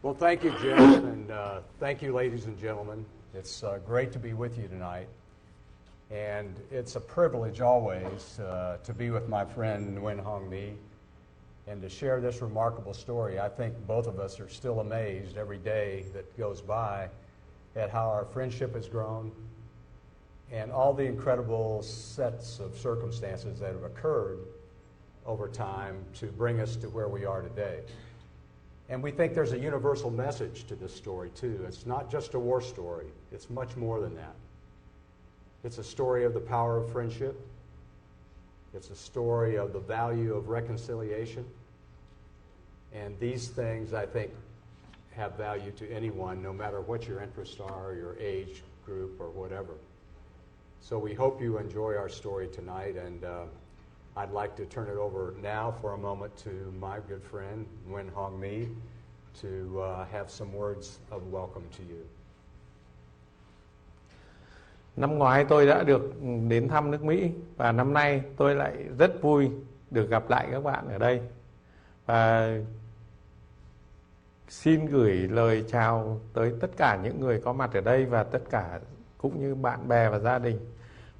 Well, thank you, Jim, and thank you, ladies and gentlemen. It's great to be with you tonight, and it's a privilege always to be with my friend Nguyen Hong My and to share this remarkable story. I think both of us are still amazed every day that goes by at how our friendship has grown and all the incredible sets of circumstances that have occurred over time to bring us to where we are today. And we think there's a universal message to this story, too. It's not just a war story. It's much more than that. It's a story of the power of friendship. It's a story of the value of reconciliation. And these things, I think, have value to anyone, no matter what your interests are, your age group, or whatever. So we hope you enjoy our story tonight, and I'd like to turn it over now for a moment to my good friend, Nguyen Hong My, to have some words of welcome to you. Năm ngoái tôi đã được đến thăm nước Mỹ và năm nay tôi lại rất vui được gặp lại các bạn ở đây. Và xin gửi lời chào tới tất cả những người có mặt ở đây và tất cả cũng như bạn bè và gia đình,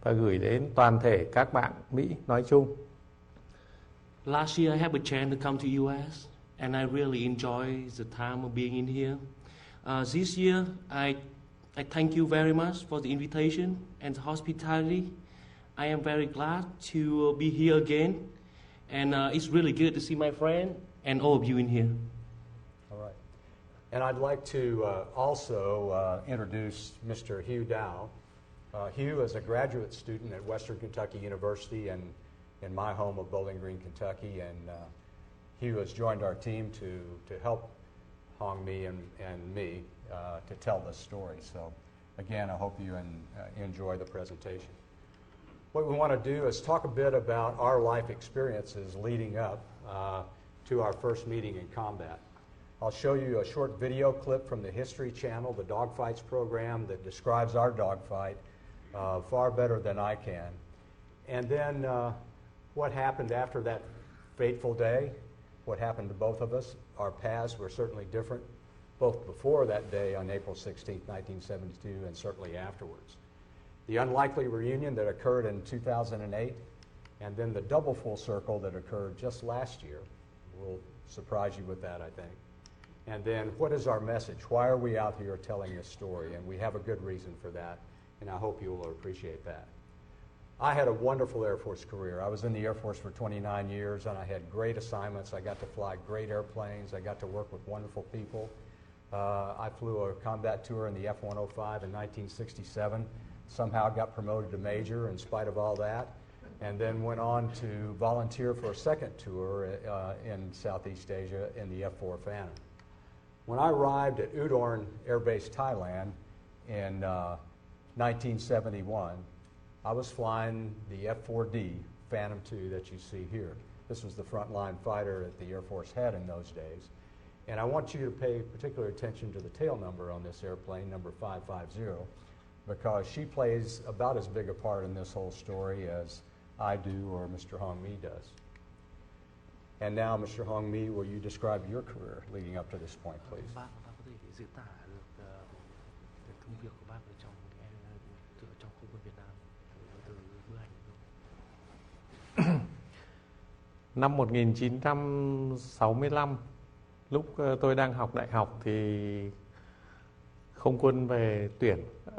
và gửi đến toàn thể các bạn Mỹ nói chung. Last year I had a chance to come to US and I really enjoy the time of being in here. This year I thank you very much for the invitation and the hospitality. I am very glad to be here again, and it's really good to see my friend and all of you in here. All right. And I'd like to also introduce Mr. Hugh Dow. Hugh is a graduate student at Western Kentucky University and in my home of Bowling Green, Kentucky, and Hugh has joined our team to help Hong My and me to tell this story. So again, I hope you enjoy the presentation. What we want to do is talk a bit about our life experiences leading up to our first meeting in combat. I'll show you a short video clip from the History Channel, the Dogfights program, that describes our dogfight far better than I can. And then what happened after that fateful day, what happened to both of us. Our paths were certainly different, both before that day on April 16, 1972, and certainly afterwards. The unlikely reunion that occurred in 2008, and then the double full circle that occurred just last year. We'll surprise you with that, I think. And then what is our message? Why are we out here telling this story? And we have a good reason for that, and I hope you will appreciate that. I had a wonderful Air Force career. I was in the Air Force for 29 years, and I had great assignments. I got to fly great airplanes. I got to work with wonderful people. I flew a combat tour in the F-105 in 1967. Somehow got promoted to major in spite of all that, and then went on to volunteer for a second tour in Southeast Asia in the F-4 Phantom. When I arrived at Udorn Air Base, Thailand in 1971, I was flying the F-4D Phantom II that you see here. This was the frontline fighter that the Air Force had in those days. And I want you to pay particular attention to the tail number on this airplane, number 550, because she plays about as big a part in this whole story as I do or Mr. Hong My does. And now, Mr. Hong My, will you describe your career leading up to this point, please? Bác có thể diễn tả được công việc của bác ở trong khu quân Việt Nam từ bức ảnh đó. Năm 1965, lúc tôi đang học đại học thì không quân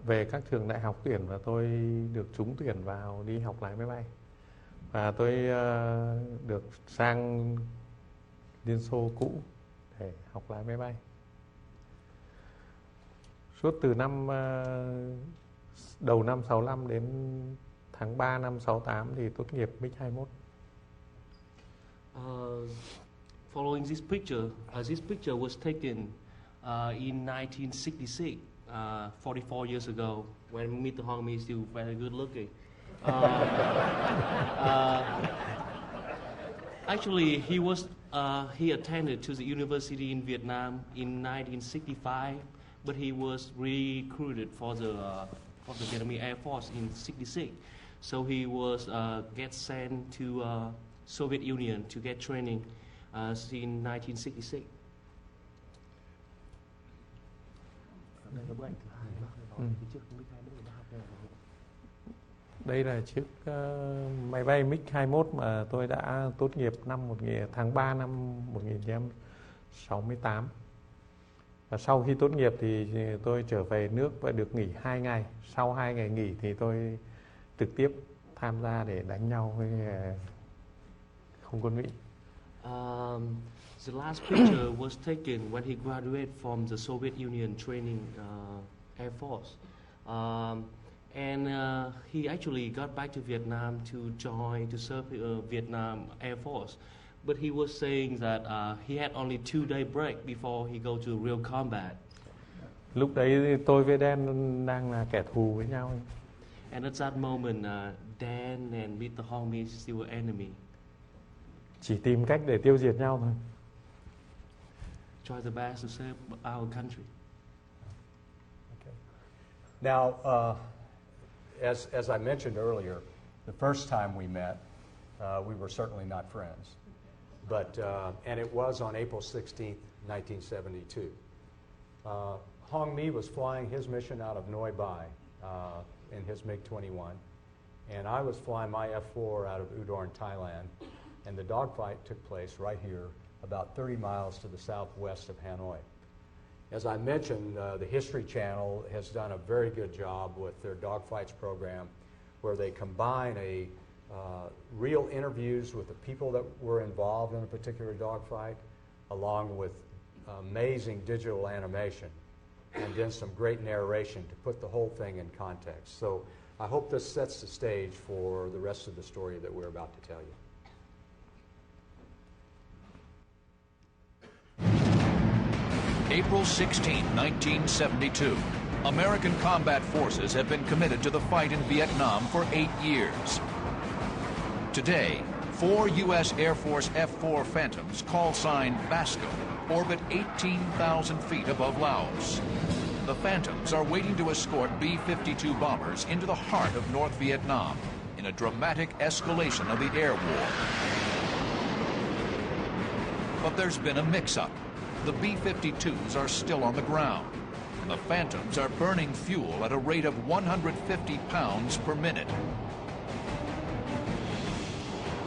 về các trường đại học tuyển, và tôi được trúng tuyển vào đi học lái máy bay. Và tôi được sang Liên Xô cũ để học lái máy bay. Suốt từ đầu năm 65 đến tháng 3 năm 68 thì tốt nghiệp MiG-21. Following this picture was taken in 1966, 44 years ago, when Mr. Hong My is still very good looking. Actually, he attended to the university in Vietnam in 1965, but he was recruited for the Vietnamese Air Force in '66. So he was get sent to Soviet Union to get training in 1966. Đây là chiếc máy bay MiG-21 mà tôi đã tốt nghiệp tháng 3 năm 1968. Và sau khi tốt nghiệp thì tôi trở về nước và được nghỉ 2 ngày. Sau 2 ngày nghỉ thì tôi trực tiếp tham gia để đánh nhau với không quân Mỹ. The last picture was taken when he graduated from the Soviet Union Training Air Force. And he actually got back to Vietnam to serve Vietnam Air Force. But he was saying that he had only 2-day break before he go to real combat. Lúc đấy tôi với Dan đang là kẻ thù với nhau. And at that moment, Dan and Mr. Hong My still were enemy. Chỉ tìm cách để tiêu diệt nhau thôi. Try the best to save our country. Okay. Now, as I mentioned earlier, the first time we met, we were certainly not friends. But, and it was on April 16th, 1972. Hong My was flying his mission out of Noi Bai in his MiG-21, and I was flying my F-4 out of Udorn, Thailand, and the dogfight took place right here, about 30 miles to the southwest of Hanoi. As I mentioned, the History Channel has done a very good job with their Dogfights program, where they combine real interviews with the people that were involved in a particular dogfight, along with amazing digital animation, and then some great narration to put the whole thing in context. So I hope this sets the stage for the rest of the story that we're about to tell you. April 16, 1972. American combat forces have been committed to the fight in Vietnam for 8 years. Today, 4 U.S. Air Force F-4 Phantoms, call sign Basco, orbit 18,000 feet above Laos. The Phantoms are waiting to escort B-52 bombers into the heart of North Vietnam in a dramatic escalation of the air war. But there's been a mix-up. The B-52s are still on the ground, and the Phantoms are burning fuel at a rate of 150 pounds per minute.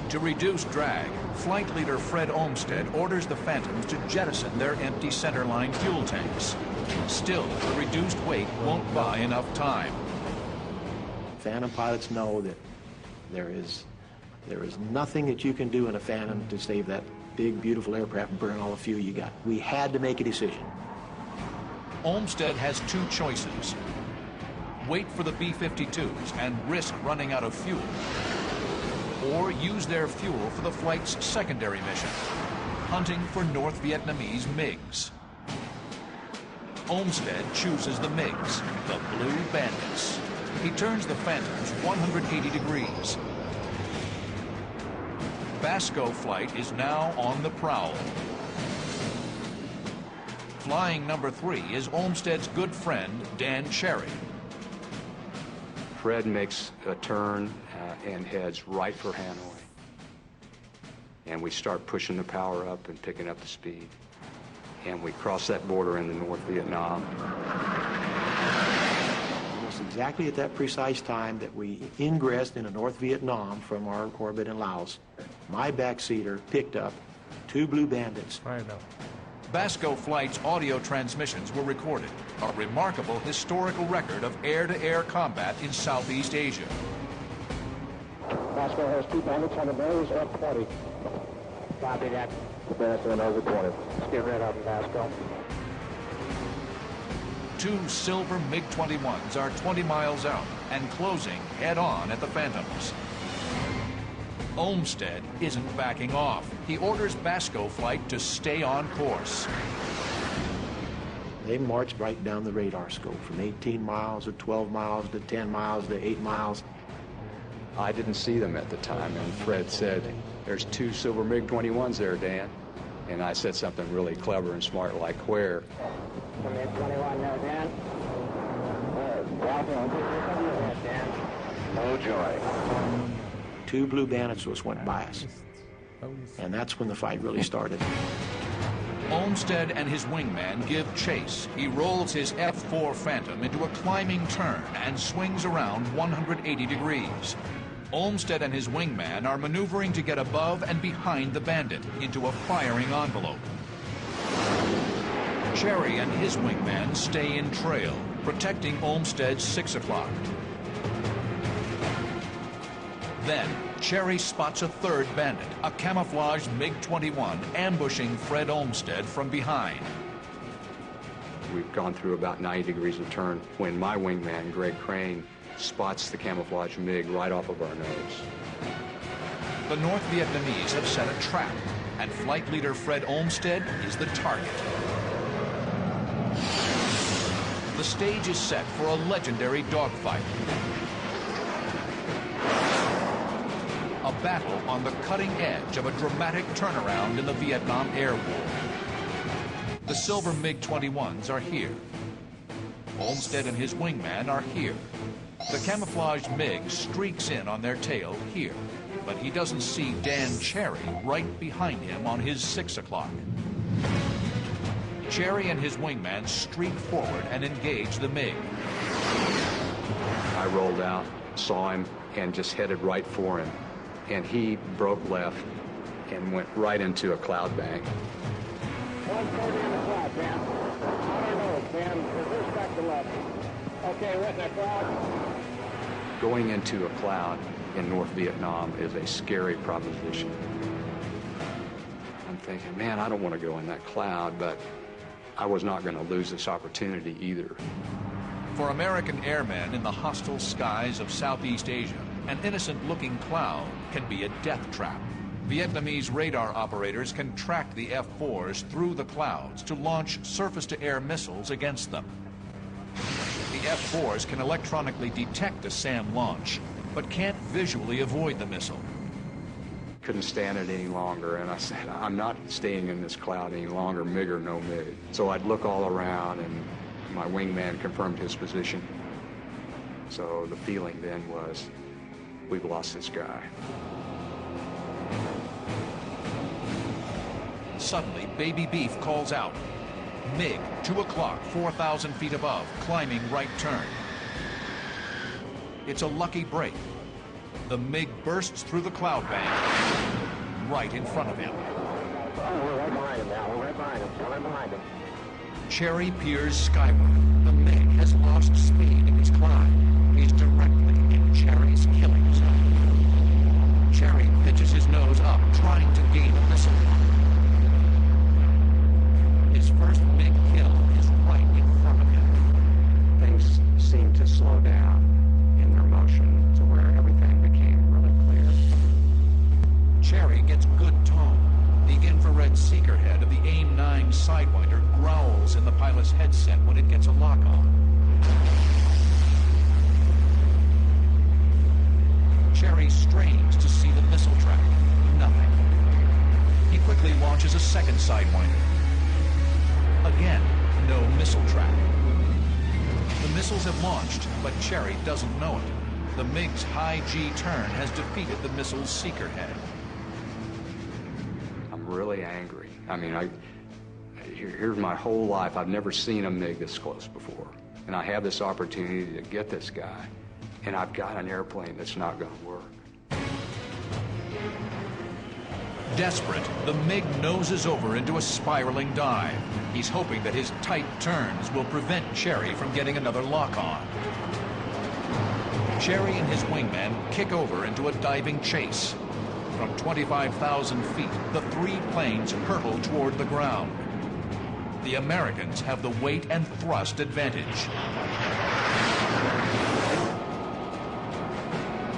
To reduce drag, Flight Leader Fred Olmsted orders the Phantoms to jettison their empty centerline fuel tanks. Still, the reduced weight won't buy enough time. Phantom pilots know that there is nothing that you can do in a Phantom to save that big, beautiful aircraft and burn all the fuel you got. We had to make a decision. Olmsted has 2 choices. Wait for the B-52s and risk running out of fuel, or use their fuel for the flight's secondary mission, hunting for North Vietnamese MiGs. Olmsted chooses the MiGs, the Blue Bandits. He turns the Phantoms 180 degrees. Basco flight is now on the prowl. Flying number 3 is Olmsted's good friend, Dan Cherry. Fred makes a turn and heads right for Hanoi. And we start pushing the power up and picking up the speed. And we cross that border into North Vietnam. Almost exactly at that precise time that we ingressed into North Vietnam from our orbit in Laos, my backseater picked up 2 Blue Bandits. Right now. Basco flight's audio transmissions were recorded, a remarkable historical record of air-to-air combat in Southeast Asia. Basco has 2 bandits on the nose at 20. Copy that. The bandits on the nose at 20. Let's get rid of them, Basco. 2 silver MiG-21s are 20 miles out and closing head-on at the Phantoms. Olmsted isn't backing off. He orders Basco flight to stay on course. They marched right down the radar scope from 18 miles to 12 miles to 10 miles to 8 miles. I didn't see them at the time, and Fred said, "There's 2 silver MiG-21s there, Dan." And I said something really clever and smart like, "Where?" MiG-21 there, Dan. Dan. Oh, joy. 2 Blue Bandits was went by us. And that's when the fight really started. Olmsted and his wingman give chase. He rolls his F-4 Phantom into a climbing turn and swings around 180 degrees. Olmsted and his wingman are maneuvering to get above and behind the Bandit into a firing envelope. Cherry and his wingman stay in trail, protecting Olmsted's 6 o'clock. Then, Cherry spots a third Bandit, a camouflaged MiG-21, ambushing Fred Olmsted from behind. We've gone through about 90 degrees of turn when my wingman, Greg Crane, spots the camouflage MiG right off of our nose. The North Vietnamese have set a trap, and flight leader Fred Olmsted is the target. The stage is set for a legendary dogfight. A battle on the cutting edge of a dramatic turnaround in the Vietnam Air War. The silver MiG-21s are here. Olmsted and his wingman are here. The camouflaged MiG streaks in on their tail here, but he doesn't see Dan Cherry right behind him on his 6 o'clock. Cherry and his wingman streak forward and engage the MiG. I rolled out, saw him, and just headed right for him. And he broke left and went right into a cloud bank. 140 in the cloud, Dan. I don't know, Dan. Reverse back to left. Okay, we're in that cloud. Going into a cloud in North Vietnam is a scary proposition. I'm thinking, man, I don't want to go in that cloud, but I was not going to lose this opportunity either. For American airmen in the hostile skies of Southeast Asia, an innocent-looking cloud can be a death trap. Vietnamese radar operators can track the F-4s through the clouds to launch surface-to-air missiles against them. The F-4s can electronically detect a SAM launch, but can't visually avoid the missile. Couldn't stand it any longer, and I said, I'm not staying in this cloud any longer, MiG or no MiG. So I'd look all around, and my wingman confirmed his position. So the feeling then was, we've lost this guy. Suddenly, Baby Beef calls out. MiG, 2 o'clock, 4,000 feet above, climbing right turn. It's a lucky break. The MiG bursts through the cloud bank right in front of him. Oh, we're right behind him now. We're right behind him. We're right behind him. Cherry peers skyward. The MiG has lost speed in its climb. He's directly in Cherry's killing zone. Cherry pitches his nose up, trying to gain a missile. His first MiG kill is right in front of him. Things seemed to slow down in their motion to where everything became really clear. Cherry gets good tone. The infrared seeker head of the AIM-9 Sidewinder growls in the pilot's headset when it gets a lock on. Cherry strains to see the missile track. Nothing. He quickly launches a second Sidewinder. Again, no missile track. The missiles have launched, but Cherry doesn't know it. The MiG's high G turn has defeated the missile's seeker head. I'm really angry. I mean, here's my whole life. I've never seen a MiG this close before. And I have this opportunity to get this guy. And I've got an airplane that's not going to work. Desperate, the MiG noses over into a spiraling dive. He's hoping that his tight turns will prevent Cherry from getting another lock-on. Cherry and his wingman kick over into a diving chase. From 25,000 feet, the three planes hurtle toward the ground. The Americans have the weight and thrust advantage.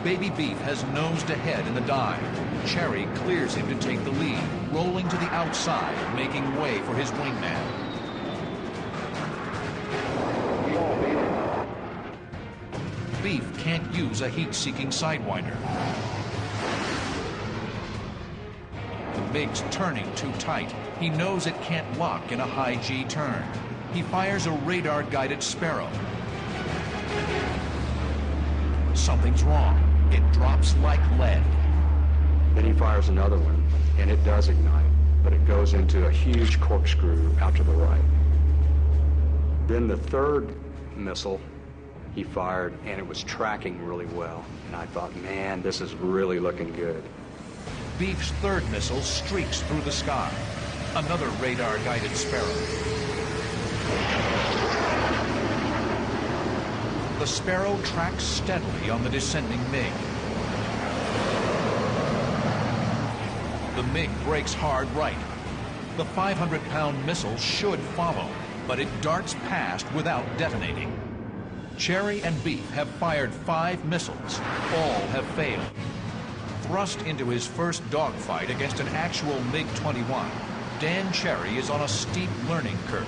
Baby Beef has nosed ahead in the dive. Cherry clears him to take the lead, rolling to the outside, making way for his wingman. Beef can't use a heat-seeking Sidewinder. The MiG's turning too tight. He knows it can't lock in a high G turn. He fires a radar-guided Sparrow. Something's wrong. It drops like lead. Then he fires another one, and it does ignite. but it goes into a huge corkscrew out to the right. Then the third missile he fired, and it was tracking really well. And I thought, man, this is really looking good. Beef's third missile streaks through the sky. Another radar-guided Sparrow. The Sparrow tracks steadily on the descending MiG. The MiG brakes hard right. The 500-pound missile should follow, but it darts past without detonating. Cherry and Beef have fired 5 missiles. All have failed. Thrust into his first dogfight against an actual MiG-21, Dan Cherry is on a steep learning curve.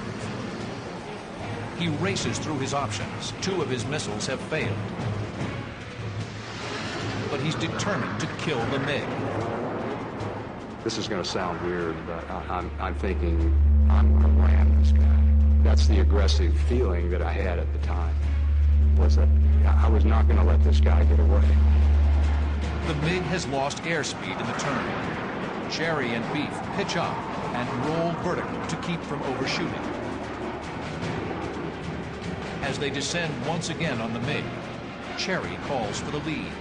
He races through his options. 2 of his missiles have failed. But he's determined to kill the MiG. This is going to sound weird, but I'm thinking I'm going to ram this guy. That's the aggressive feeling that I had at the time, was that I was not going to let this guy get away. The MiG has lost airspeed in the turn. Cherry and Beef pitch up and roll vertical to keep from overshooting. As they descend once again on the MiG, Cherry calls for the lead.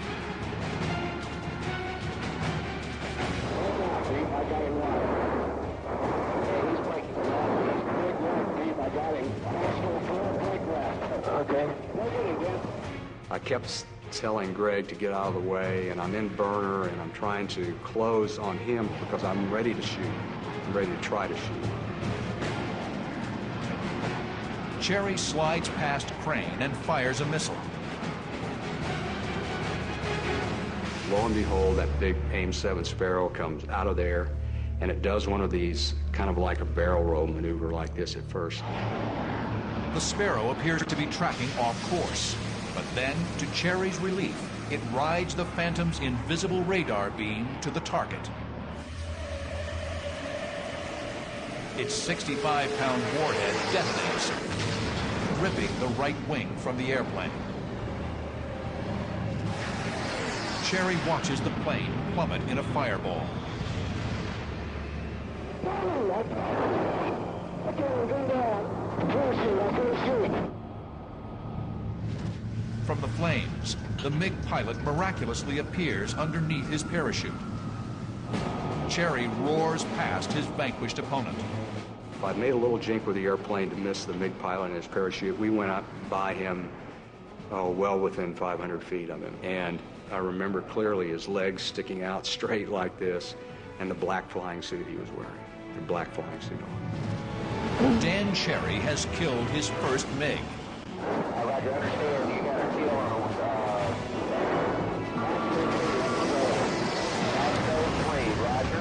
I got him wide. Okay, he's breaking. Brig left, Beef, I got him. Brig left. Okay. Look at him, again. I kept telling Greg to get out of the way, and I'm in burner, and I'm trying to close on him because I'm ready to shoot. I'm ready to try to shoot. Cherry slides past Crane and fires a missile. Lo and behold, that big AIM-7 Sparrow comes out of there, and it does one of these kind of like a barrel roll maneuver like this at first. The Sparrow appears to be tracking off course, but then, to Cherry's relief, it rides the Phantom's invisible radar beam to the target. Its 65-pound warhead detonates, ripping the right wing from the airplane. Cherry watches the plane plummet in a fireball. From the flames, the MiG pilot miraculously appears underneath his parachute. Cherry roars past his vanquished opponent. I made a little jink with the airplane to miss the MiG pilot and his parachute. We went up by him, well within 500 feet of him. And I remember clearly his legs sticking out straight like this, and the black flying suit he was wearing, the black flying suit on. Dan Cherry has killed his first MiG. I got to understand you got a deal on Roger.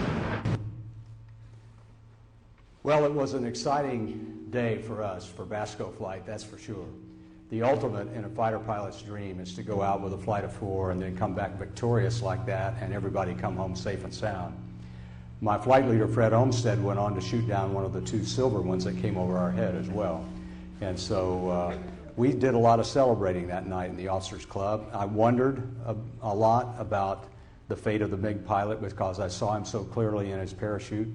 Well, it was an exciting day for us, for Basco flight, that's for sure. The ultimate in a fighter pilot's dream is to go out with a flight of 4 and then come back victorious like that and everybody come home safe and sound. My flight leader, Fred Olmsted, went on to shoot down one of the 2 silver ones that came over our head as well. And so we did a lot of celebrating that night in the Officers Club. I wondered a lot about the fate of the MiG pilot because I saw him so clearly in his parachute.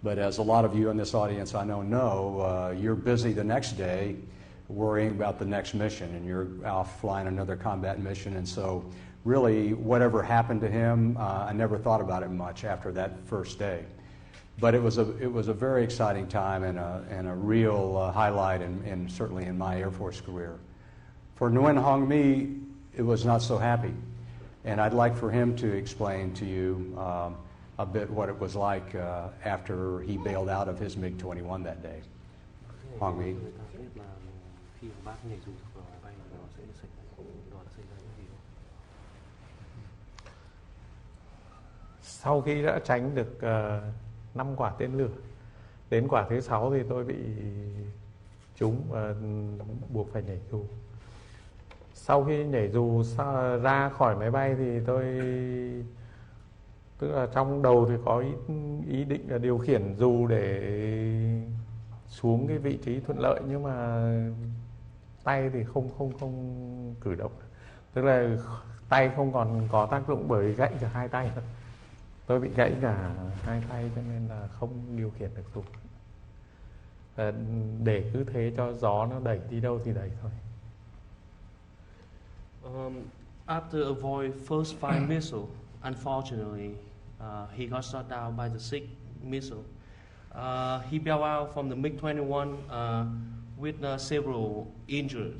But as a lot of you in this audience I know, you're busy the next day worrying about the next mission, and you're off flying another combat mission. And so really whatever happened to him, I never thought about it much after that first day. But it was a very exciting time and a real highlight in certainly in my Air Force career. For Nguyen Hong My, it was not so happy. And I'd like for him to explain to you a bit what it was like after he bailed out of his MiG-21 that day. Hong My. Sau khi đã tránh được 5 quả tên lửa, đến quả thứ 6 thì tôi bị trúng và buộc phải nhảy dù. Sau khi nhảy dù ra khỏi máy bay thì tôi, tức là trong đầu thì có ý định là điều khiển dù để xuống cái vị trí thuận lợi, nhưng mà tay thì không cử động, tức là tay không còn có tác dụng bởi gãy cả 2 tay. Tôi bị gãy cả hai tay cho nên là không điều khiển được xuồng. Để cứ thế cho gió nó đẩy đi đâu thì đẩy thôi. After avoid first five missile, unfortunately, he got shot down by the sixth missile. He bailed out from the MiG-21 with several injuries.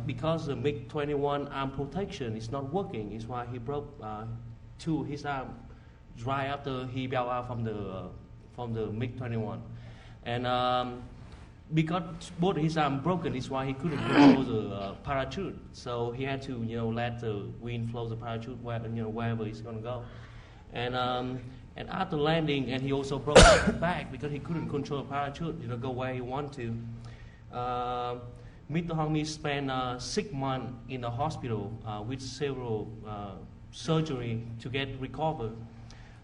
Because the MiG-21 arm protection is not working, is why he broke his arm right after he bailed out from the MiG-21. And because both his arms broken, is why he couldn't control the parachute. So he had to, let the wind flow the parachute wherever it's going to go. And after landing, and he also broke his back because he couldn't control the parachute, go where he wanted to. Mr. Hong My spent 6 months in the hospital with several surgery to get recovered.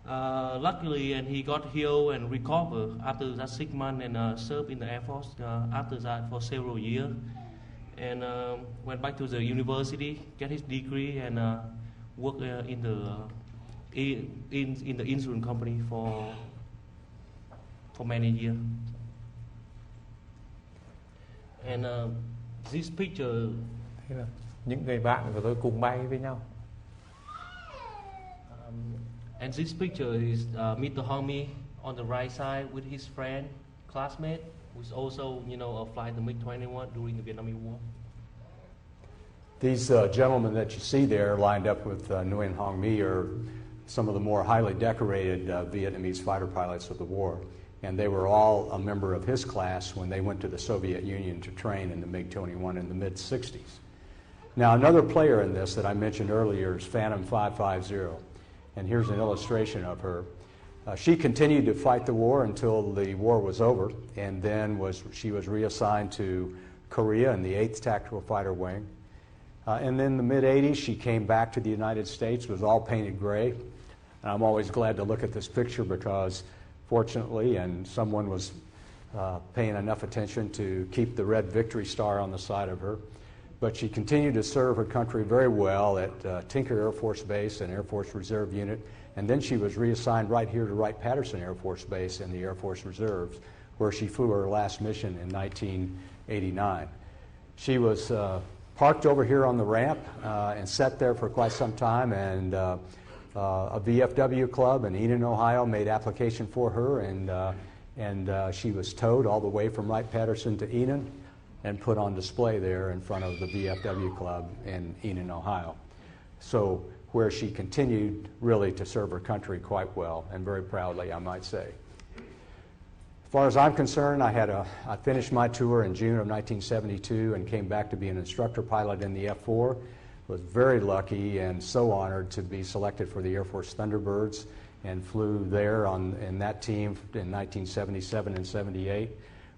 Luckily, and he got healed and recovered after that 6 months and served in the Air Force after that for several years. And went back to the university, get his degree, and worked in the insurance company for many years. And this picture. Thế là những người bạn của tôi cùng bay với nhau. And this picture is Mr. Hong My on the right side with his friend, classmate, who's also, flying the MiG-21 during the Vietnamese War. These gentlemen that you see there lined up with Nguyen Hong My are some of the more highly decorated Vietnamese fighter pilots of the war. And they were all a member of his class when they went to the Soviet Union to train in the MiG-21 in the mid-60s. Now, another player in this that I mentioned earlier is Phantom 550. And here's an illustration of her. She continued to fight the war until the war was over, and then she was reassigned to Korea in the 8th Tactical Fighter Wing. And then in the mid-80s, she came back to the United States, was all painted gray. And I'm always glad to look at this picture because, fortunately, and someone was paying enough attention to keep the red victory star on the side of her. But she continued to serve her country very well at Tinker Air Force Base and Air Force Reserve Unit. And then she was reassigned right here to Wright-Patterson Air Force Base in the Air Force Reserves, where she flew her last mission in 1989. She was parked over here on the ramp and sat there for quite some time, and a VFW club in Enon, Ohio made application for her, and she was towed all the way from Wright-Patterson to Enon and put on display there in front of the VFW club in Enon, Ohio. So where she continued really to serve her country quite well, and very proudly, I might say. As far as I'm concerned, I finished my tour in June of 1972 and came back to be an instructor pilot in the F-4. Was very lucky and so honored to be selected for the Air Force Thunderbirds and flew there in that team in 1977 and 78.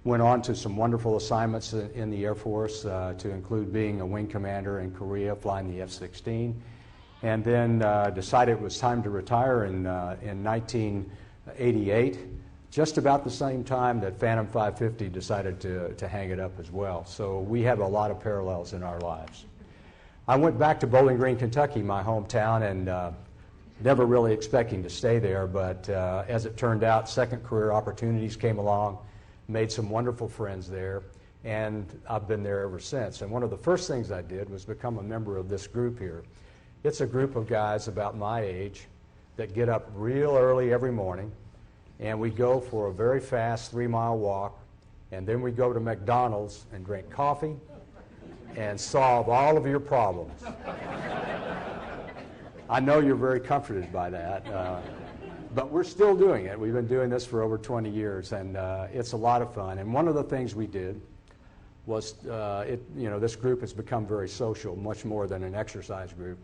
Went on to some wonderful assignments in the Air Force to include being a wing commander in Korea, flying the F-16. And then decided it was time to retire in 1988, just about the same time that Phantom 550 decided to hang it up as well. So we have a lot of parallels in our lives. I went back to Bowling Green, Kentucky, my hometown, and never really expecting to stay there, but as it turned out, second career opportunities came along, made some wonderful friends there, and I've been there ever since. And one of the first things I did was become a member of this group here. It's a group of guys about my age that get up real early every morning, and we go for a very fast 3-mile walk, and then we go to McDonald's and drink coffee and solve all of your problems. I know you're very comforted by that, but we're still doing it. We've been doing this for over 20 years, and it's a lot of fun. And one of the things we did was, this group has become very social, much more than an exercise group.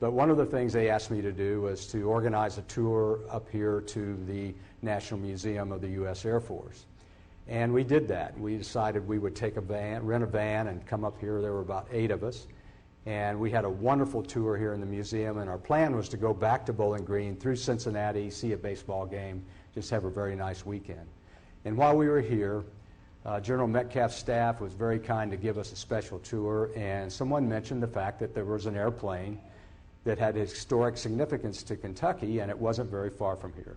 But one of the things they asked me to do was to organize a tour up here to the National Museum of the U.S. Air Force. And we did that. We decided we would take rent a van and come up here. There were about 8 of us. And we had a wonderful tour here in the museum, and our plan was to go back to Bowling Green through Cincinnati, see a baseball game, just have a very nice weekend. And while we were here, General Metcalf's staff was very kind to give us a special tour, and someone mentioned the fact that there was an airplane that had historic significance to Kentucky, and it wasn't very far from here.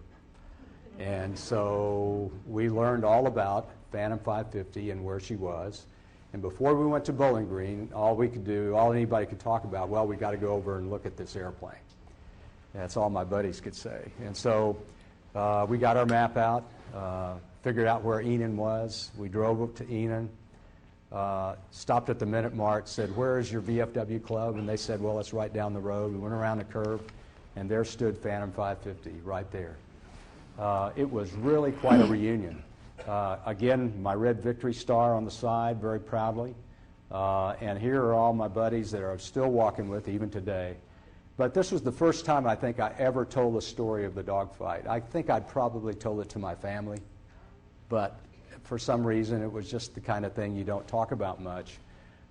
And so we learned all about Phantom 550 and where she was. And before we went to Bowling Green, all anybody could talk about, well, we got to go over and look at this airplane. That's all my buddies could say. And so we got our map out, figured out where Enon was. We drove up to Enon, stopped at the Minute Mart, said, where is your VFW club? And they said, well, it's right down the road. We went around the curve, and there stood Phantom 550 right there. It was really quite a reunion. Again, my red Victory Star on the side, very proudly. And here are all my buddies that I'm still walking with even today. But this was the first time I think I ever told the story of the dogfight. I think I'd probably told it to my family, but for some reason it was just the kind of thing you don't talk about much.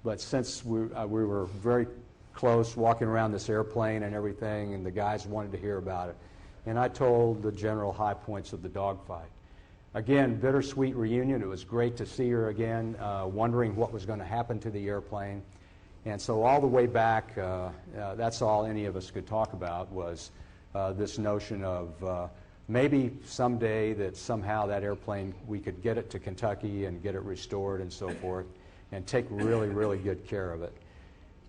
But since we were very close walking around this airplane and everything, and the guys wanted to hear about it, and I told the general high points of the dogfight. Again, bittersweet reunion. It was great to see her again, wondering what was going to happen to the airplane. And so all the way back, that's all any of us could talk about was this notion of maybe someday that somehow that airplane, we could get it to Kentucky and get it restored and so forth, and take really, really good care of it.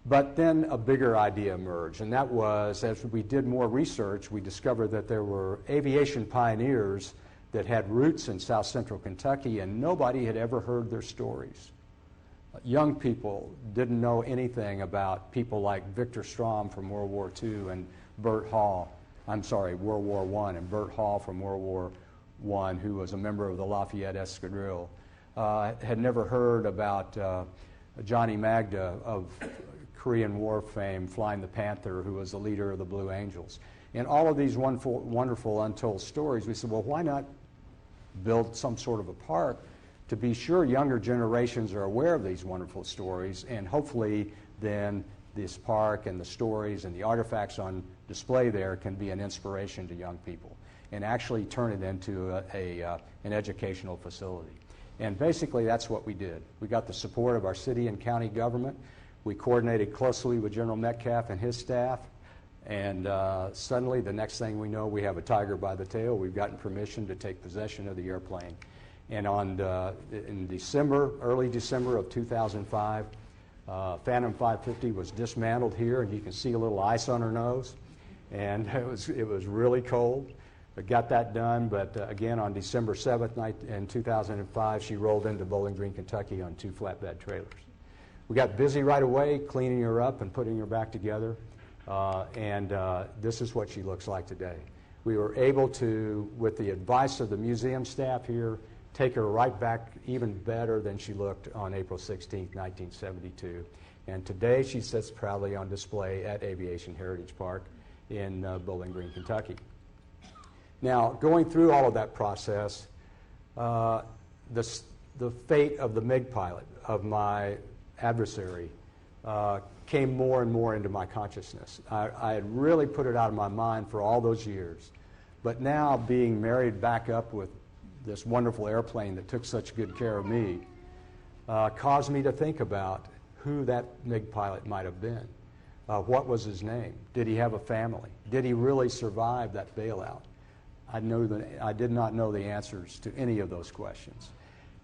But then a bigger idea emerged, and that was, as we did more research, we discovered that there were aviation pioneers that had roots in South Central Kentucky, and nobody had ever heard their stories. Young people didn't know anything about people like Victor Strom from World War II and World War I, and Bert Hall from World War I, who was a member of the Lafayette Escadrille. Had never heard about Johnny Magda of Korean War fame, flying the Panther, who was the leader of the Blue Angels. And all of these wonderful untold stories, we said, well, why not build some sort of a park to be sure younger generations are aware of these wonderful stories, and hopefully then this park and the stories and the artifacts on display there can be an inspiration to young people and actually turn it into an educational facility. And basically that's what we did. We got the support of our city and county government. We coordinated closely with General Metcalf and his staff. And suddenly, the next thing we know, we have a tiger by the tail. We've gotten permission to take possession of the airplane. And in December, early December of 2005, Phantom 550 was dismantled here, and you can see a little ice on her nose. And it was really cold. We got that done, but again, on December 7th in 2005, she rolled into Bowling Green, Kentucky on 2 flatbed trailers. We got busy right away cleaning her up and putting her back together. And this is what she looks like today. We were able to, with the advice of the museum staff here, take her right back even better than she looked on April 16, 1972. And today she sits proudly on display at Aviation Heritage Park in Bowling Green, Kentucky. Now, going through all of that process, the fate of the MiG pilot, of my adversary, came more and more into my consciousness. I had really put it out of my mind for all those years. But now, being married back up with this wonderful airplane that took such good care of me, caused me to think about who that MiG pilot might have been. What was his name? Did he have a family? Did he really survive that bailout? I did not know the answers to any of those questions.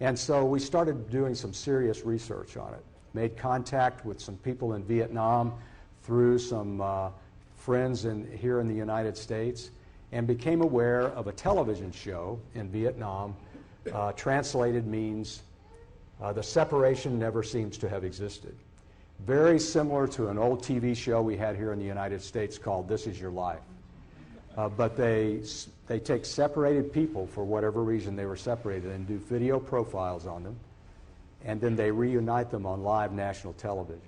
And so we started doing some serious research on it. Made contact with some people in Vietnam through some friends here in the United States, and became aware of a television show in Vietnam. Translated means the separation never seems to have existed. Very similar to an old TV show we had here in the United States called This Is Your Life. But they take separated people for whatever reason they were separated and do video profiles on them, and then they reunite them on live national television.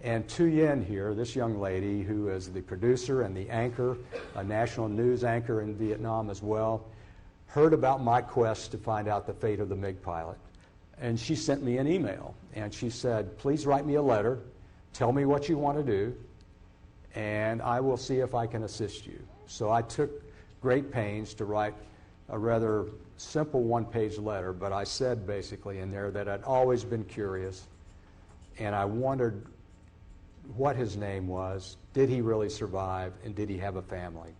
And Tu Yen here, this young lady who is the producer and the anchor, a national news anchor in Vietnam as well, heard about my quest to find out the fate of the MiG pilot. And she sent me an email, and she said, please write me a letter, tell me what you want to do, and I will see if I can assist you. So I took great pains to write a rather simple one-page letter, but I said basically in there that I'd always been curious, and I wondered what his name was, did he really survive, and did he have a family?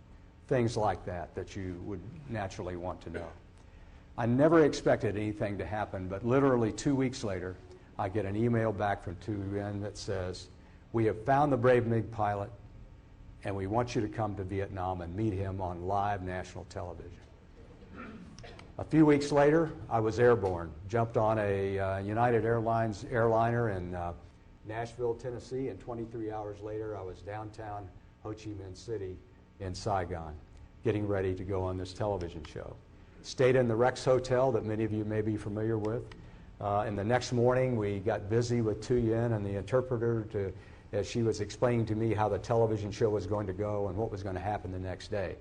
Things like that that you would naturally want to know. I never expected anything to happen, but literally 2 weeks later, I get an email back from Nguyen that says, "We have found the brave MiG pilot, and we want you to come to Vietnam and meet him on live national television." A few weeks later, I was airborne, jumped on a United Airlines airliner in Nashville, Tennessee, and 23 hours later, I was downtown Ho Chi Minh City in Saigon, getting ready to go on this television show. Stayed in the Rex Hotel that many of you may be familiar with. And the next morning, we got busy with Tu Yen and the interpreter as she was explaining to me how the television show was going to go and what was going to happen the next day.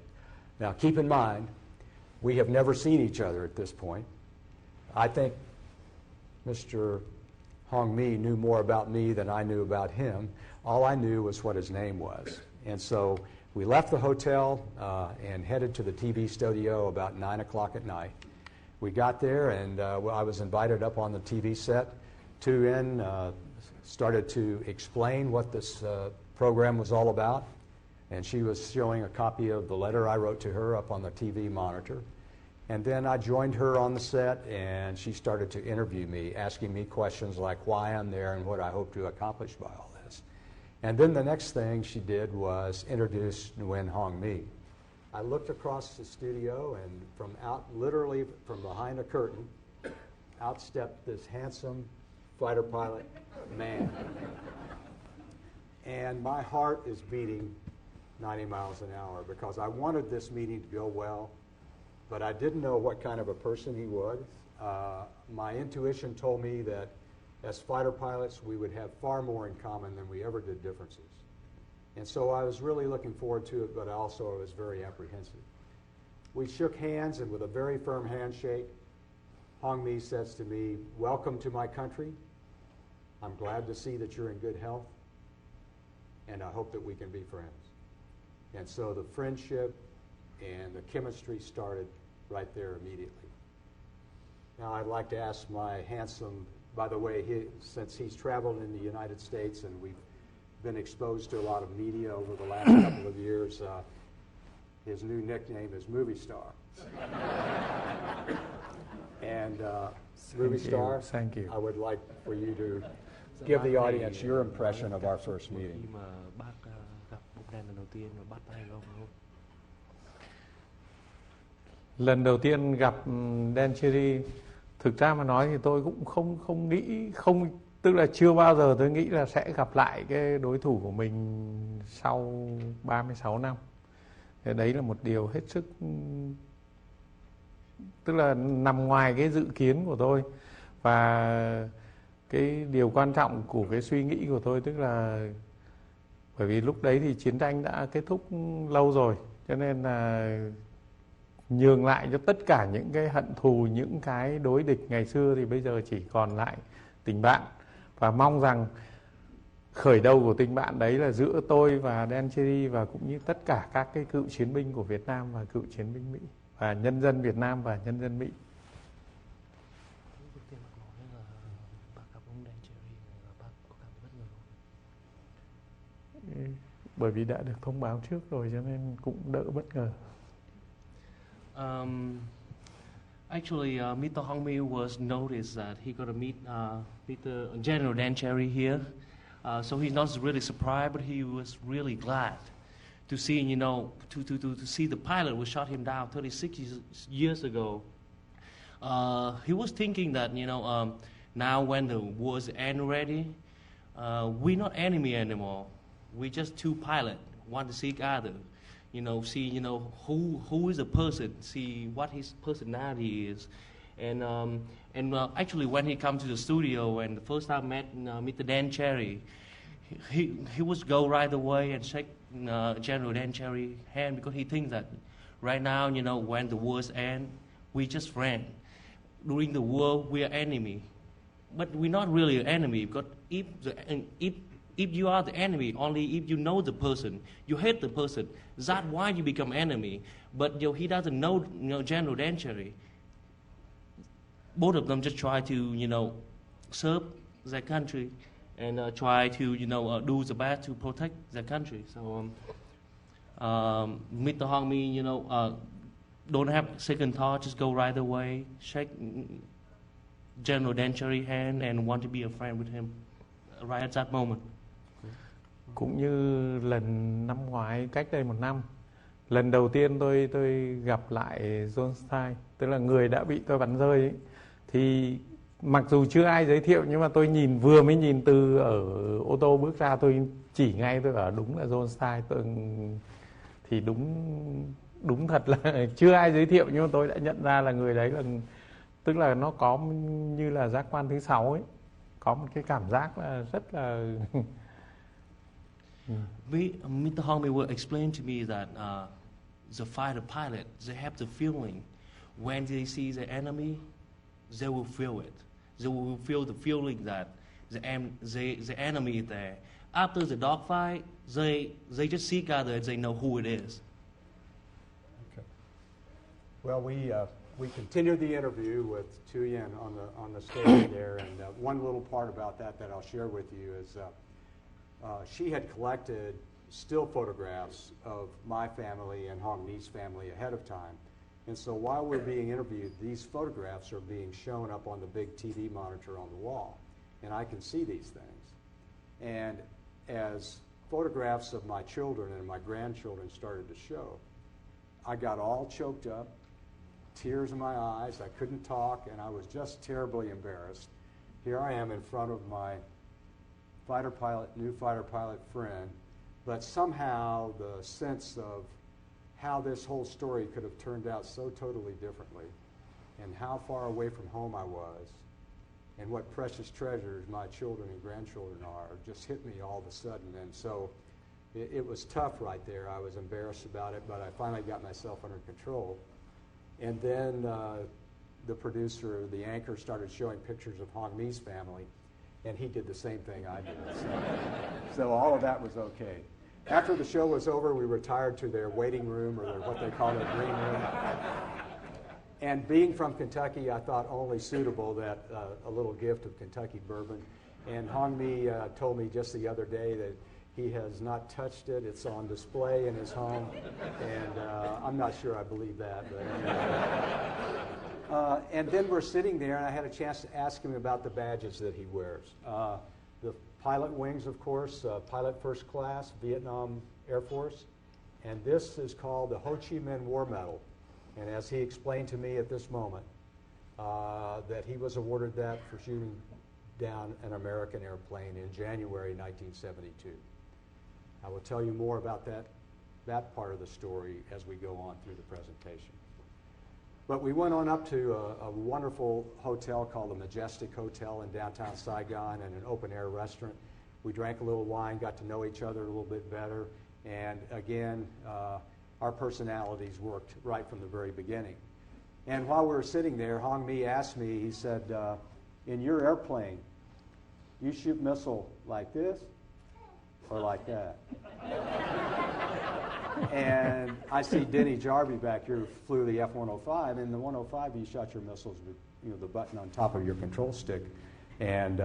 Now, keep in mind, we have never seen each other at this point. I think Mr. Hong My knew more about me than I knew about him. All I knew was what his name was. And so we left the hotel and headed to the TV studio about 9 o'clock at night. We got there, and I was invited up on the TV set. Tu Yen started to explain what this program was all about, and she was showing a copy of the letter I wrote to her up on the TV monitor. And then I joined her on the set, and she started to interview me, asking me questions like why I'm there and what I hope to accomplish by all this. And then the next thing she did was introduce Nguyen Hong My. I looked across the studio, and literally from behind a curtain, out stepped this handsome fighter pilot man. And my heart is beating 90 miles an hour because I wanted this meeting to go well, but I didn't know what kind of a person he was. My intuition told me that as fighter pilots, we would have far more in common than we ever did differences. And so I was really looking forward to it, but also I was very apprehensive. We shook hands, and with a very firm handshake, Hong My says to me, "Welcome to my country. I'm glad to see that you're in good health, and I hope that we can be friends." And so the friendship and the chemistry started right there immediately. Now I'd like to ask my handsome, by the way, since he's traveled in the United States and we've been exposed to a lot of media over the last couple of years, his new nickname is Movie Star. And Movie Star, thank you. I would like for you to give the audience your impression of our first meeting. Khi mà bác gặp bóng đèn lần đầu tiên và bắt tay ông luôn. Lần đầu tiên gặp Dan Cherry, thực ra mà nói thì tôi cũng không nghĩ, tức là chưa bao giờ tôi nghĩ là sẽ gặp lại cái đối thủ của mình sau 36 năm. Thế đấy là một điều hết sức, tức là nằm ngoài cái dự kiến của tôi. Và cái điều quan trọng của cái suy nghĩ của tôi tức là bởi vì lúc đấy thì chiến tranh đã kết thúc lâu rồi, cho nên là nhường lại cho tất cả những cái hận thù, những cái đối địch ngày xưa thì bây giờ chỉ còn lại tình bạn. Và mong rằng khởi đầu của tình bạn đấy là giữa tôi và Dan Cherry và cũng như tất cả các cái cựu chiến binh của Việt Nam và cựu chiến binh Mỹ và nhân dân Việt Nam và nhân dân Mỹ. Bởi vì đã được thông báo trước rồi cho nên cũng đỡ bất ngờ. Actually, Mr. Hong My was noticed that he got to meet Mr. General Dan Cherry here. So he's not really surprised, but he was really glad to see, you know, to see the pilot who shot him down 36 years ago. He was thinking that, you know, now when the war's end already, we're not enemy anymore. We're just two pilots, want to see each other. You know, see, you know, who is the person, see what his personality is. And actually when he come to the studio and the first time met Mr. Dan Cherry, he would go right away and shake General Dan Cherry's hand because he thinks that right now, you know, when the war's end, we're just friends. During the war, we're enemy. But we're not really an enemy because if you are the enemy, only if you know the person, you hate the person, that's why you become enemy. But you know, he doesn't know, you know, General Dan Cherry. Both of them just try to, you know, serve their country and try to do the best to protect the country. So Mr. Hong My, don't have second thought, just go right away, shake General Dan Cherry hand and want to be a friend with him right at that moment. Cũng như lần năm ngoái, cách đây 1 năm, lần đầu tiên tôi gặp lại John Stein, tức là người đã bị tôi bắn rơi ấy, thì mặc dù chưa ai giới thiệu nhưng mà tôi vừa mới nhìn từ ở ô tô bước ra, tôi chỉ ngay, tôi bảo đúng là John Stein. Thì đúng thật là chưa ai giới thiệu nhưng mà tôi đã nhận ra là người đấy là, tức là nó có như là giác quan thứ 6 ấy, có một cái cảm giác là rất là Mr. Hong My will explain to me that the fighter pilot, they have the feeling when they see the enemy, they will feel it. They will feel the feeling that the enemy is there. After the dogfight, they just see each other and they know who it is. Okay. Well, we continued the interview with Nguyen on the stage there, and one little part about that I'll share with you is she had collected still photographs of my family and Hong My's family ahead of time. And so while we're being interviewed, these photographs are being shown up on the big TV monitor on the wall. And I can see these things. And as photographs of my children and my grandchildren started to show, I got all choked up, tears in my eyes, I couldn't talk, and I was just terribly embarrassed. Here I am in front of my new fighter pilot friend, but somehow the sense of how this whole story could have turned out so totally differently, and how far away from home I was, and what precious treasures my children and grandchildren are, just hit me all of a sudden. And so it was tough right there. I was embarrassed about it, but I finally got myself under control. And then the producer, the anchor, started showing pictures of Hong My's family, and he did the same thing I did. So all of that was okay. After the show was over, we retired to their waiting room, or what they call their green room. And being from Kentucky, I thought only suitable that a little gift of Kentucky bourbon. And Hong My told me just the other day that he has not touched it. It's on display in his home, and I'm not sure I believe that. But and then we're sitting there, and I had a chance to ask him about the badges that he wears. The pilot wings, of course, pilot first class, Vietnam Air Force, and this is called the Ho Chi Minh War Medal. And as he explained to me at this moment, that he was awarded that for shooting down an American airplane in January 1972. I will tell you more about that part of the story as we go on through the presentation. But we went on up to a wonderful hotel called the Majestic Hotel in downtown Saigon, and an open-air restaurant. We drank a little wine, got to know each other a little bit better, and again, our personalities worked right from the very beginning. And while we were sitting there, Hong My asked me, he said, in your airplane, you shoot missile like this or like that? And I see Denny Jarvie back here who flew the F-105. In the 105, you shot your missiles with the button on top of your control stick. And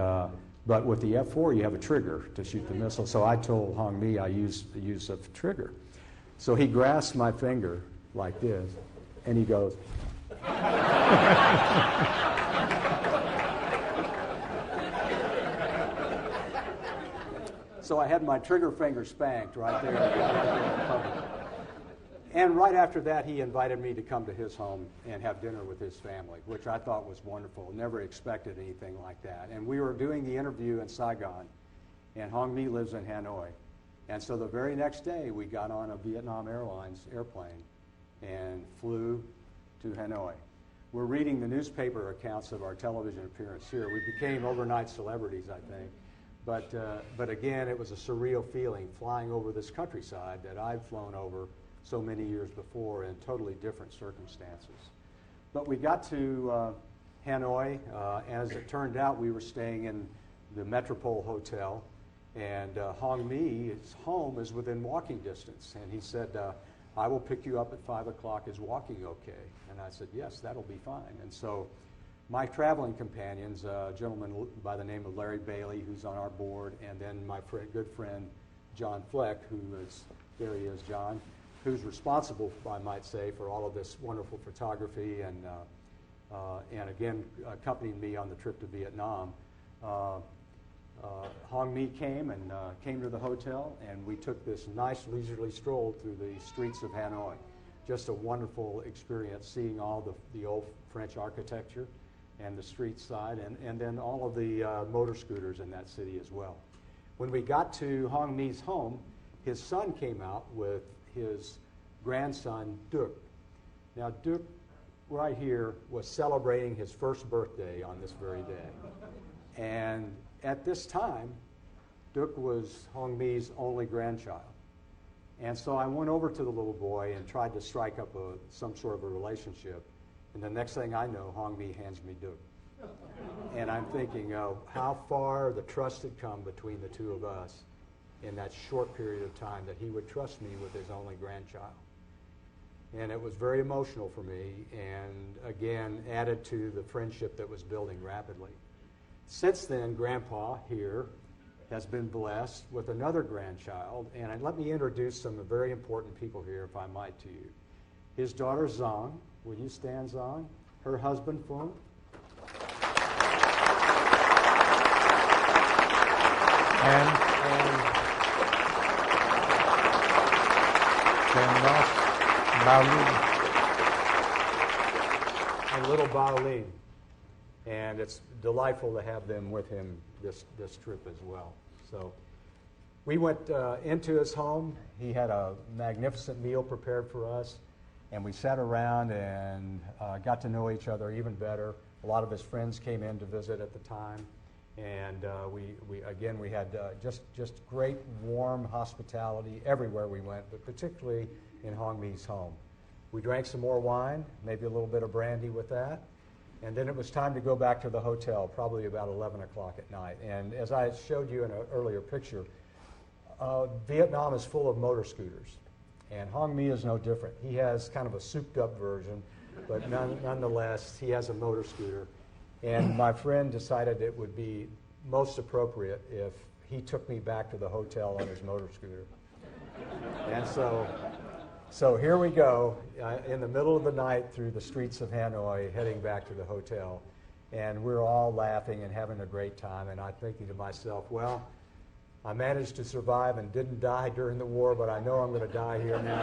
but with the F-4, you have a trigger to shoot the missile. So I told Hong My I used the use of trigger. So he grasps my finger like this, and he goes. So I had my trigger finger spanked right there in public. And right after that, he invited me to come to his home and have dinner with his family, which I thought was wonderful. Never expected anything like that. And we were doing the interview in Saigon, and Hong My lives in Hanoi. And so the very next day, we got on a Vietnam Airlines airplane and flew to Hanoi. We're reading the newspaper accounts of our television appearance here. We became overnight celebrities, I think. But again, it was a surreal feeling flying over this countryside that I'd flown over so many years before in totally different circumstances. But we got to Hanoi. As it turned out, we were staying in the Metropole Hotel, and Hong My's home is within walking distance. And he said, I will pick you up at 5 o'clock. Is walking okay? And I said, yes, that'll be fine. And so My traveling companions, a gentleman by the name of Larry Bailey, who's on our board, and then my good friend John Fleck, who is, there he is, John, who's responsible, I might say, for all of this wonderful photography and again, accompanied me on the trip to Vietnam. Hong My came to the hotel, and we took this nice leisurely stroll through the streets of Hanoi. Just a wonderful experience seeing all the old French architecture and the street side, and then all of the motor scooters in that city as well. When we got to Hong My's home, his son came out with his grandson, Duc. Now, Duc, right here, was celebrating his first birthday on this very day. And at this time, Duc was Hong My's only grandchild. And so I went over to the little boy and tried to strike up some sort of a relationship. And the next thing I know, Hong My hands me Duc. And I'm thinking, oh, how far the trust had come between the two of us in that short period of time that he would trust me with his only grandchild. And it was very emotional for me, and again, added to the friendship that was building rapidly. Since then, Grandpa here has been blessed with another grandchild, and let me introduce some very important people here, if I might, to you. His daughter, Zong. Will you stand, Zong? Her husband, Fung. And little Baolin. And it's delightful to have them with him this trip as well. So we went into his home. He had a magnificent meal prepared for us, and we sat around and got to know each other even better. A lot of his friends came in to visit at the time, and we had just great warm hospitality everywhere we went, but particularly in Hong My's home. We drank some more wine, maybe a little bit of brandy with that, and then it was time to go back to the hotel, probably about 11 o'clock at night. And as I showed you in an earlier picture, Vietnam is full of motor scooters, and Hong My is no different. He has kind of a souped-up version, but nonetheless, he has a motor scooter. And my friend decided it would be most appropriate if he took me back to the hotel on his motor scooter. And so here we go, in the middle of the night through the streets of Hanoi, heading back to the hotel. And we're all laughing and having a great time. And I'm thinking to myself, well, I managed to survive and didn't die during the war, but I know I'm going to die here now.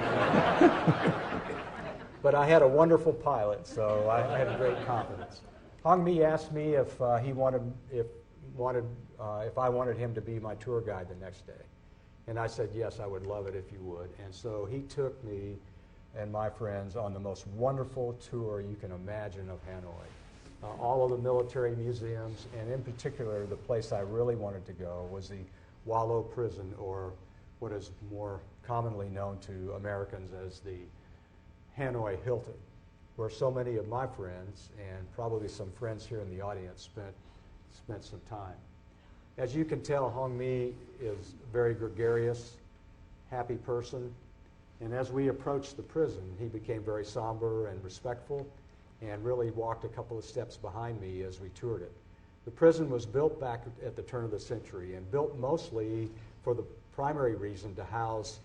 But I had a wonderful pilot, so I had great confidence. Hong My asked me if I wanted him to be my tour guide the next day. And I said, yes, I would love it if you would. And so he took me and my friends on the most wonderful tour you can imagine of Hanoi. All of the military museums, and in particular, the place I really wanted to go was the Wallow Prison, or what is more commonly known to Americans as the Hanoi Hilton, where so many of my friends, and probably some friends here in the audience, spent some time. As you can tell, Hong My is a very gregarious, happy person. And as we approached the prison, he became very somber and respectful and really walked a couple of steps behind me as we toured it. The prison was built back at the turn of the century and built mostly for the primary reason to house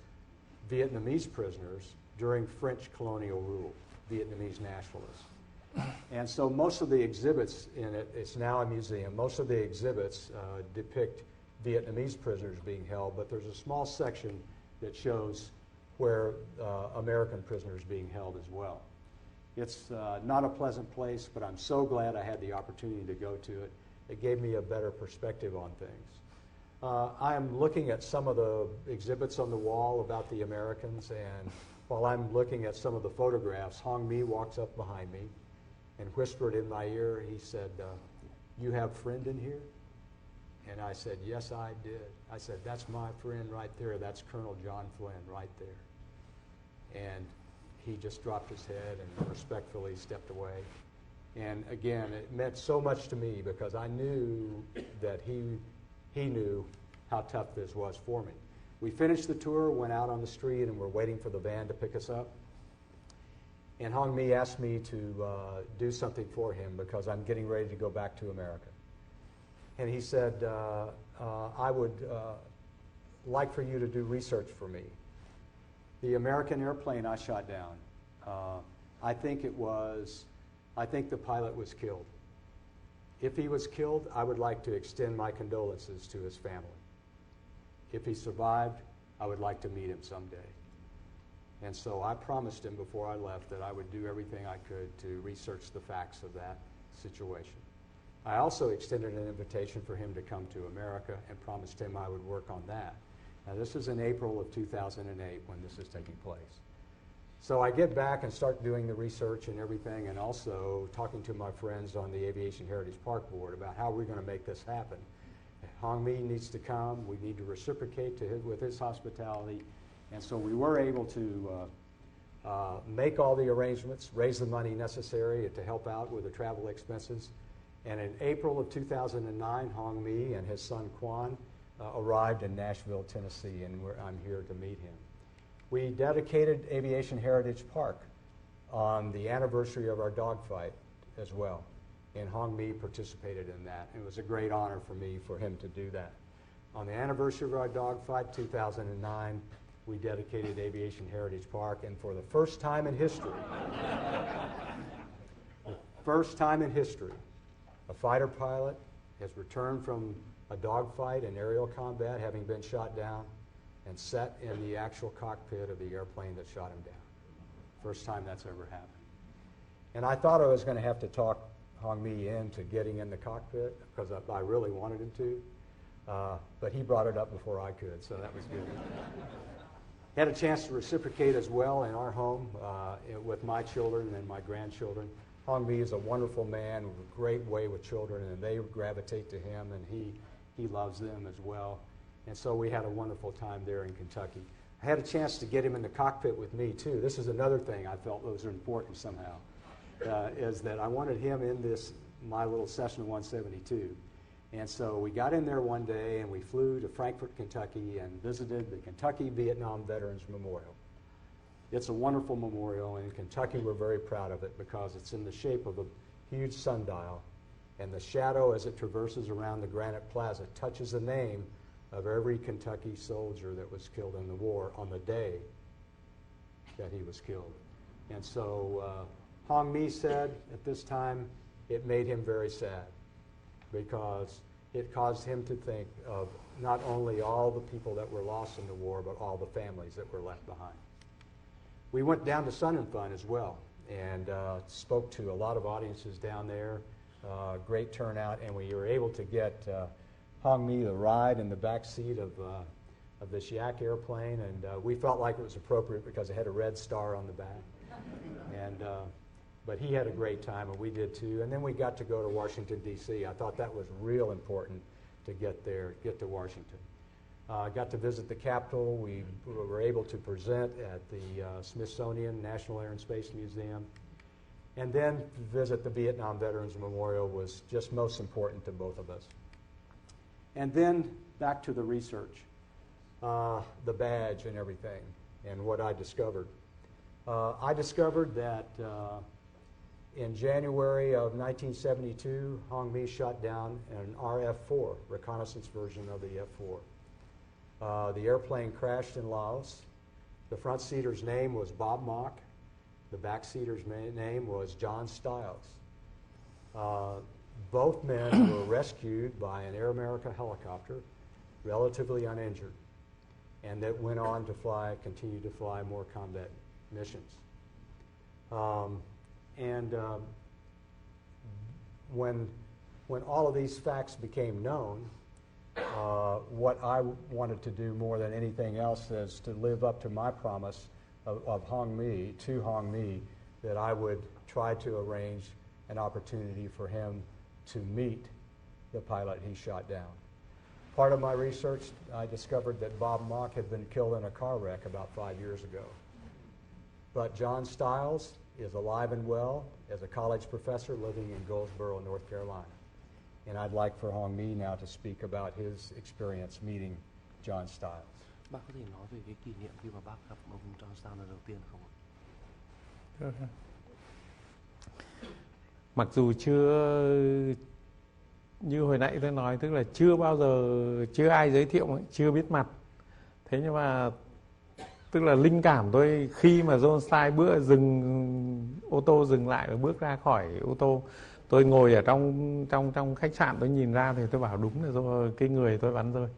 Vietnamese prisoners during French colonial rule, Vietnamese nationalists. And so most of the exhibits in it, it's now a museum, most of the exhibits depict Vietnamese prisoners being held, but there's a small section that shows where American prisoners being held as well. It's not a pleasant place, but I'm so glad I had the opportunity to go to it. It gave me a better perspective on things. I am looking at some of the exhibits on the wall about the Americans, and while I'm looking at some of the photographs, Hong My walks up behind me and whispered in my ear. He said, "You have a friend in here?" And I said, "Yes, I did." I said, "That's my friend right there. That's Colonel John Flynn right there." And he just dropped his head and respectfully stepped away. And again, it meant so much to me because I knew that he knew how tough this was for me. We finished the tour, went out on the street, and we're waiting for the van to pick us up. And Hong My asked me to do something for him because I'm getting ready to go back to America. And he said, I would like for you to do research for me. The American airplane I shot down, I think the pilot was killed. If he was killed, I would like to extend my condolences to his family. If he survived, I would like to meet him someday. And so I promised him before I left that I would do everything I could to research the facts of that situation. I also extended an invitation for him to come to America and promised him I would work on that. Now, this is in April of 2008 when this is taking place. So I get back and start doing the research and everything, and also talking to my friends on the Aviation Heritage Park Board about how we're going to make this happen. Hong My needs to come. We need to reciprocate with his hospitality. And so we were able to make all the arrangements, raise the money necessary to help out with the travel expenses. And in April of 2009, Hong My and his son Quan arrived in Nashville, Tennessee, and I'm here to meet him. We dedicated Aviation Heritage Park on the anniversary of our dogfight as well, and Hong My participated in that. It was a great honor for me for him to do that. On the anniversary of our dogfight, 2009, we dedicated Aviation Heritage Park, and for the first time in history, a fighter pilot has returned from a dogfight in aerial combat, having been shot down, and sat in the actual cockpit of the airplane that shot him down. First time that's ever happened. And I thought I was going to have to talk Hong My into getting in the cockpit because I really wanted him to, but he brought it up before I could, so that was good. Had a chance to reciprocate as well in our home with my children and my grandchildren. Hong My is a wonderful man with a great way with children, and they gravitate to him, and he loves them as well. And so we had a wonderful time there in Kentucky. I had a chance to get him in the cockpit with me, too. This is another thing I felt was important somehow, is that I wanted him in my little Cessna 172. And so we got in there one day, and we flew to Frankfort, Kentucky, and visited the Kentucky Vietnam Veterans Memorial. It's a wonderful memorial, and in Kentucky we're very proud of it because it's in the shape of a huge sundial, and the shadow as it traverses around the granite plaza touches the name of every Kentucky soldier that was killed in the war on the day that he was killed. And so Hong My said at this time it made him very sad because it caused him to think of not only all the people that were lost in the war, but all the families that were left behind. We went down to Sun and Fun as well and spoke to a lot of audiences down there, great turnout, and we were able to get Hong My the ride in the back seat of this Yak airplane, and we felt like it was appropriate because it had a red star on the back. And but he had a great time, and we did too. And then we got to go to Washington, D.C. I thought that was real important to get there, get to Washington. Got to visit the Capitol. We were able to present at the Smithsonian National Air and Space Museum. And then visit the Vietnam Veterans Memorial was just most important to both of us. And then back to the research, the badge and everything, and what I discovered. I discovered that in January of 1972, Hong My shot down an RF-4, reconnaissance version of the F-4. The airplane crashed in Laos. The front seater's name was Bob Mock. The back seater's name was John Stiles. Both men were rescued by an Air America helicopter, relatively uninjured, and that went on to continue to fly more combat missions. When all of these facts became known, what I wanted to do more than anything else is to live up to my promise of Hong My, to Hong My, that I would try to arrange an opportunity for him to meet the pilot he shot down. Part of my research, I discovered that Bob Mock had been killed in a car wreck about 5 years ago. But John Stiles is alive and well as a college professor living in Goldsboro, North Carolina. And I'd like for Hong My now to speak about his experience meeting John Stiles. Bác có thể nói về cái kỷ niệm khi mà bác gặp ông John Stiles lần đầu tiên không ạ? mặc dù như hồi nãy tôi nói, tức là chưa ai giới thiệu, chưa biết mặt. Thế nhưng mà tức là linh cảm tôi khi mà John Stiles ô tô dừng lại và bước ra khỏi ô tô, tôi ngồi ở trong khách sạn, tôi nhìn ra thì tôi bảo đúng là do cái người tôi bắn rơi.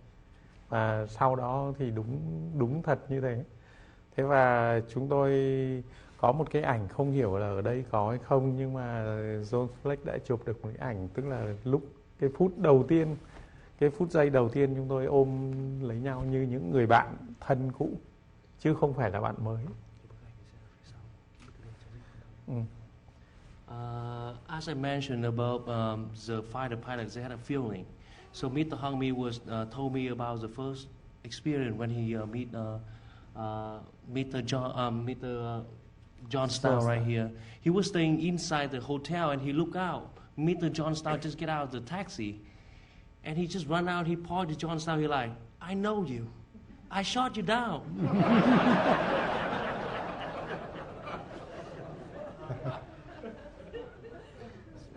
Và sau đó thì đúng thật như thế. Thế và chúng tôi có một cái ảnh, không hiểu là ở đây có hay không, nhưng mà John Fleck đã chụp được một cái ảnh, tức là lúc cái phút giây đầu tiên chúng tôi ôm lấy nhau như những người bạn thân cũ, chứ không phải là bạn mới. As I mentioned about the fighter pilots, they had a feeling. So Mr. Hong My told me about the first experience when he Mr. John Stiles right here. He was staying inside the hotel and he looked out. Mr. John Stiles just get out of the taxi, and he just run out. He pointed to John Stiles. He like, I know you. I shot you down.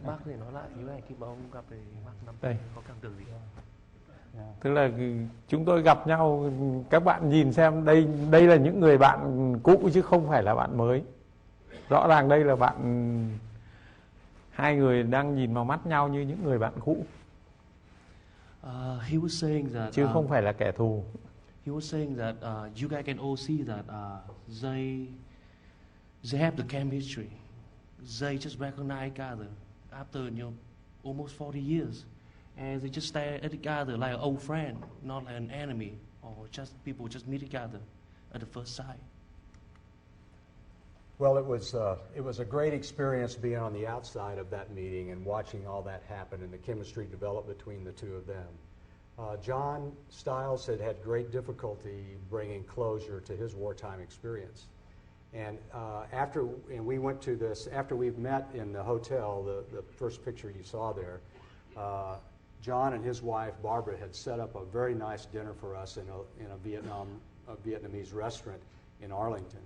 Bác thì nói lại như này, khi mà ông gặp thì bác nắm tay có cảm tưởng gì không? Tức là chúng tôi gặp nhau, các bạn nhìn xem, đây là những người bạn cũ chứ không phải là bạn mới. Rõ ràng đây là hai người đang nhìn vào mắt nhau như những người bạn cũ. He was saying that, chứ không phải là kẻ thù. He was saying that you guys can all see that they have the chemistry. They just recognize each other after almost 40 years. And they just stare at each other like an old friend, not like an enemy, or just people just meet each other at the first sight. Well, it was a great experience being on the outside of that meeting and watching all that happen and the chemistry develop between the two of them. John Stiles had great difficulty bringing closure to his wartime experience. And after we've met in the hotel, the first picture you saw there, John and his wife Barbara had set up a very nice dinner for us in a Vietnamese restaurant in Arlington.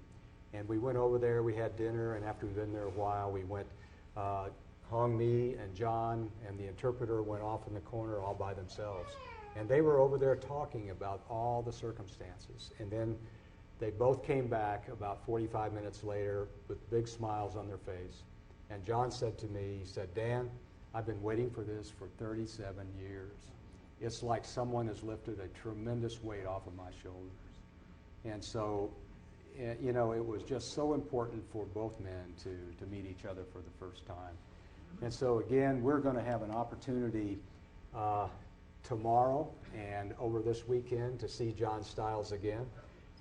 And we went over there, we had dinner, and after we'd been there a while, we went, Hong My and John and the interpreter went off in the corner all by themselves. And they were over there talking about all the circumstances. And then they both came back about 45 minutes later with big smiles on their face. And John said to me, he said, Dan, I've been waiting for this for 37 years. It's like someone has lifted a tremendous weight off of my shoulders. And so, it was just so important for both men to meet each other for the first time. And so again, we're going to have an opportunity tomorrow and over this weekend to see John Stiles again.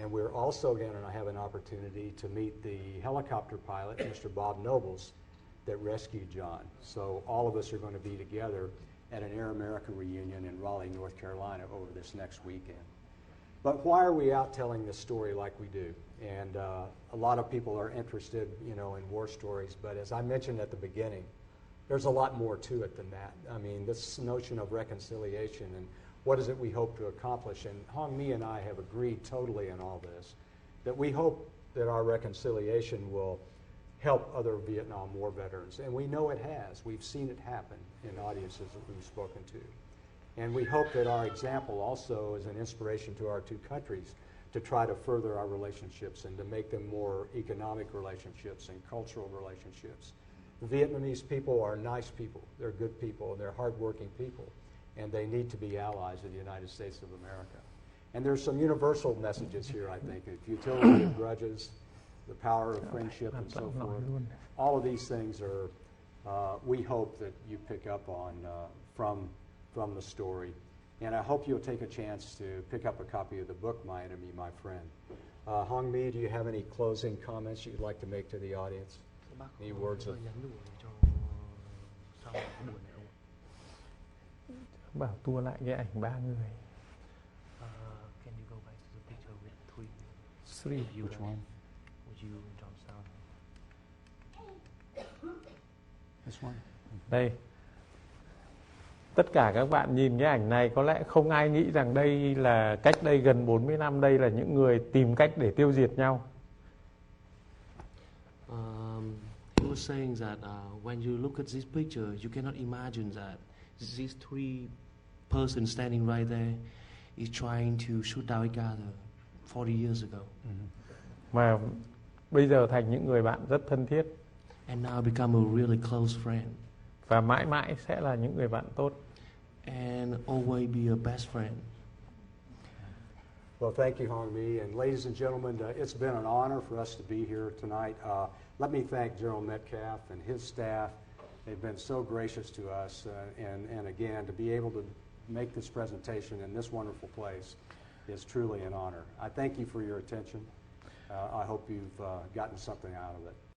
And we're also going to have an opportunity to meet the helicopter pilot, Mr. Bob Nobles, that rescued John. So all of us are going to be together at an Air America reunion in Raleigh, North Carolina over this next weekend. But why are we out telling this story like we do? And a lot of people are interested, in war stories. But as I mentioned at the beginning, there's a lot more to it than that. I mean, this notion of reconciliation and what is it we hope to accomplish. And Hong My and I have agreed totally on all this, that we hope that our reconciliation will help other Vietnam War veterans. And we know it has. We've seen it happen in audiences that we've spoken to. And we hope that our example also is an inspiration to our two countries to try to further our relationships and to make them more economic relationships and cultural relationships. The Vietnamese people are nice people. They're good people, and they're hardworking people, and they need to be allies of the United States of America. And there's some universal messages here, I think. The futility of grudges, the power of friendship, and so forth. All of these things are, we hope that you pick up on from the story. And I hope you'll take a chance to pick up a copy of the book, My Enemy, My Friend. Hong My, do you have any closing comments you'd like to make to the audience? Any words of... Bảo tua lại cái ảnh ba người. Can you go back to the picture with Three. Which one? With you and John Stiles. This one? Đây. Tất cả các bạn nhìn cái ảnh này có lẽ không ai nghĩ rằng đây là cách đây gần 40 năm, đây là những người tìm cách để tiêu diệt nhau. He was saying that when you look at this picture, you cannot imagine that these three persons standing right there is trying to shoot down each other 40 years ago. Mà bây giờ thành những người bạn rất thân thiết And now become a really close friend. và mãi mãi sẽ là những người bạn tốt. And always be a best friend. Well, thank you, Hong My. And ladies and gentlemen, it's been an honor for us to be here tonight. Let me thank General Metcalf and his staff. They've been so gracious to us. And again, to be able to make this presentation in this wonderful place is truly an honor. I thank you for your attention. I hope you've gotten something out of it.